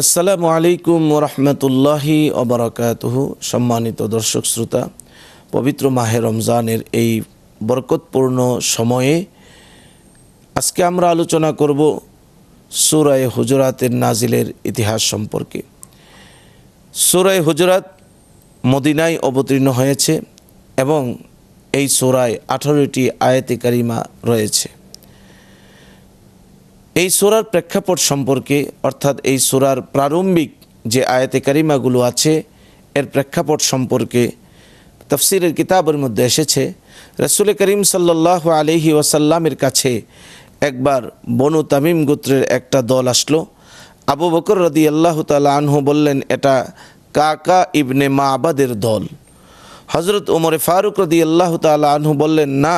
আসসালামু আলাইকুম ওরহমতুল্লাহি ওবারাকাতুহু। সম্মানিত দর্শক শ্রোতা, পবিত্র মাহে রমজানের এই বরকতপূর্ণ সময়ে আজকে আমরা আলোচনা করব সূরা হুজুরাতের নাজিলের ইতিহাস সম্পর্কে। সূরা হুজুরাত মদিনায় অবতীর্ণ হয়েছে এবং এই সূরায় 18টি আয়াতে কারিমা রয়েছে। এই সূরার প্রেক্ষাপট সম্পর্কে, অর্থাৎ এই সূরার প্রারম্ভিক যে আয়াতে কারিমাগুলো আছে এর প্রেক্ষাপট সম্পর্কে তাফসীরের কিতাবের মধ্যে এসেছে। রাসূল করিম সাল্লাল্লাহু আলাইহি ওয়াসাল্লামের কাছে একবার বনু তামিম গোত্রের একটা দল আসলো। আবু বকর রাদিয়াল্লাহু তাআলা আনহু বললেন, এটা কাকা ইবনে মাবাদের দল। হযরত ওমর ফারুক রাদিয়াল্লাহু তাআলা আনহু বললেন, না,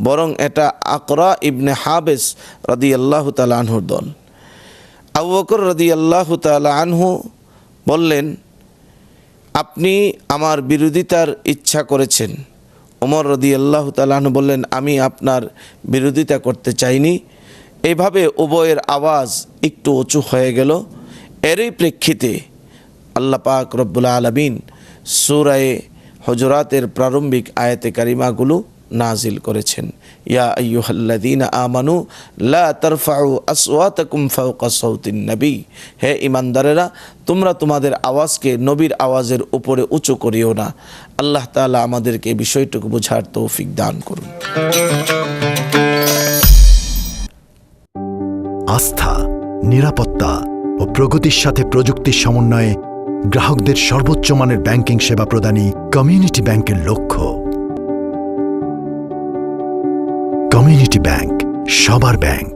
বরং এটা আকরা ইবনে হাবেস রাদিয়াল্লাহু তাআলা আনহুর দল। আবু বকর রাদিয়াল্লাহু তাআলা আনহু বললেন, আপনি আমার বিরোধিতার ইচ্ছা করেছেন। ওমর রাদিয়াল্লাহু তাআলা আনহু বললেন, আমি আপনার বিরোধিতা করতে চাইনি। এইভাবে উভয়ের আওয়াজ একটু উঁচু হয়ে গেল। এরই প্রেক্ষিতে আল্লাহ পাক রব্বুল আলামিন সূরা হুজুরাতের প্রারম্ভিক আয়াতে কারিমাগুলো নাজিল করেছেন। ইয়া আইয়ুহাল্লাযীনা আমানু লা তারফাউ আসওয়াতাকুম ফাওকা সাওতিন নবী, হে ঈমানদারেরা, তোমরা তোমাদের আওয়াজকে নবীর আওয়াজের উপরে উঁচু করিও না। আল্লাহ তাআলা আমাদেরকে এই বিষয়টুকু বোঝার তৌফিক দান করুন। আস্থা, নিরাপত্তা ও প্রগতির সাথে প্রযুক্তির সমন্বয়ে গ্রাহকদের সর্বোচ্চ মানের ব্যাংকিং সেবা প্রদানই কমিউনিটি ব্যাংকের লক্ষ্য। কমিউনিটি ব্যাংক, সবার ব্যাংক।